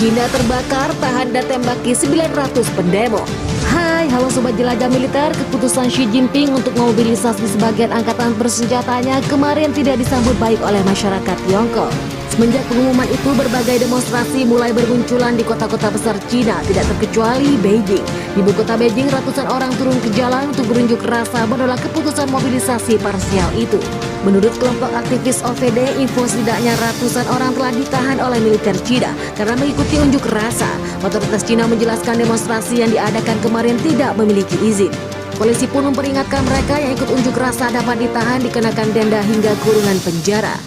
Cina terbakar, tahan dan tembaki 900 pendemo. Hai, halo sobat jelajah militer. Keputusan Xi Jinping untuk memobilisasi sebagian angkatan bersenjatanya kemarin tidak disambut baik oleh masyarakat Tiongkok. Semenjak pengumuman itu, berbagai demonstrasi mulai bermunculan di kota-kota besar Cina, tidak terkecuali Beijing. Di ibu kota Beijing, ratusan orang turun ke jalan untuk berunjuk rasa menolak keputusan mobilisasi parsial itu. Menurut kelompok aktivis OVD, info setidaknya ratusan orang telah ditahan oleh militer Cina karena mengikuti unjuk rasa. Otoritas Cina menjelaskan demonstrasi yang diadakan kemarin tidak memiliki izin. Polisi pun memperingatkan mereka yang ikut unjuk rasa dapat ditahan, dikenakan denda hingga kurungan penjara.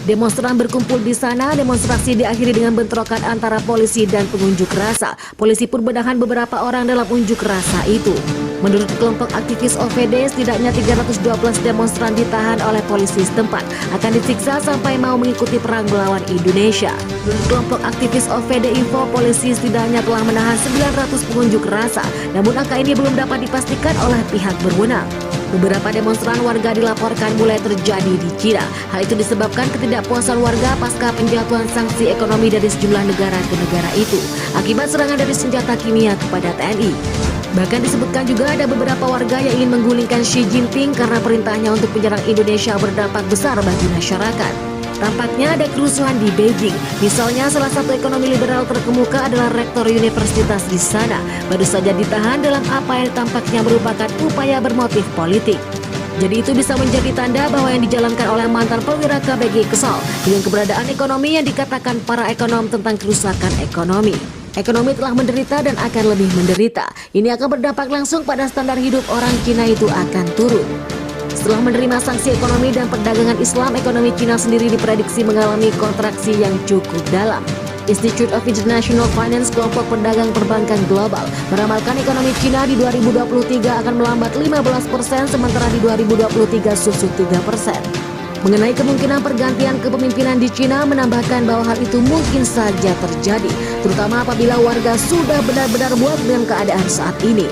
Demonstran berkumpul di sana. Demonstrasi diakhiri dengan bentrokan antara polisi dan pengunjuk rasa. Polisi pun menahan beberapa orang dalam unjuk rasa itu. Menurut kelompok aktivis OVD, setidaknya 312 demonstran ditahan oleh polisi setempat, akan disiksa sampai mau mengikuti perang melawan Indonesia. Menurut kelompok aktivis OVD Info, polisi setidaknya telah menahan 900 pengunjuk rasa, namun angka ini belum dapat dipastikan oleh pihak berwenang. Beberapa demonstran warga dilaporkan mulai terjadi di Cina. Hal itu disebabkan ketidakpuasan warga pasca penjatuhan sanksi ekonomi dari sejumlah negara ke negara itu akibat serangan dari senjata kimia kepada TNI. Bahkan disebutkan juga ada beberapa warga yang ingin menggulingkan Xi Jinping karena perintahnya untuk menyerang Indonesia berdampak besar bagi masyarakat. Tampaknya ada kerusuhan di Beijing. Misalnya salah satu ekonomi liberal terkemuka adalah rektor universitas di sana. Baru saja ditahan dalam apa yang tampaknya merupakan upaya bermotif politik. Jadi itu bisa menjadi tanda bahwa yang dijalankan oleh mantan perwira KBG kesal dengan keberadaan ekonomi yang dikatakan para ekonom tentang kerusakan ekonomi. Ekonomi telah menderita dan akan lebih menderita. Ini akan berdampak langsung pada standar hidup orang Cina itu akan turun. Setelah menerima sanksi ekonomi dan perdagangan Islam, ekonomi Cina sendiri diprediksi mengalami kontraksi yang cukup dalam. Institute of International Finance, kelompok pedagang perbankan global, meramalkan ekonomi Cina di 2023 akan melambat 15%, sementara di 2023 susut 3%. Mengenai kemungkinan pergantian kepemimpinan di Cina, menambahkan bahwa hal itu mungkin saja terjadi, terutama apabila warga sudah benar-benar muak dengan keadaan saat ini.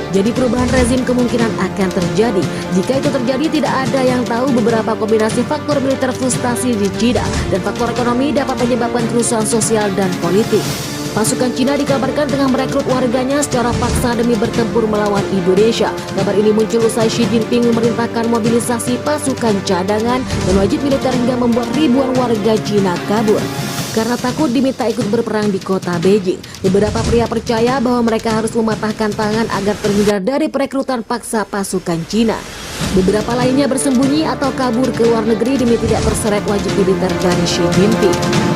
Jadi perubahan rezim kemungkinan akan terjadi. Jika itu terjadi, tidak ada yang tahu. Beberapa kombinasi faktor militer, frustasi di Cina, dan faktor ekonomi dapat menyebabkan kerusuhan sosial dan politik. Pasukan Cina dikabarkan tengah merekrut warganya secara paksa demi bertempur melawan Indonesia. Kabar ini muncul usai Xi Jinping memerintahkan mobilisasi pasukan cadangan dan wajib militer hingga membuat ribuan warga Cina kabur karena takut diminta ikut berperang di kota Beijing. Beberapa pria percaya bahwa mereka harus mematahkan tangan agar terhindar dari perekrutan paksa pasukan Cina. Beberapa lainnya bersembunyi atau kabur ke luar negeri demi tidak terseret wajib militer dari Xi Jinping.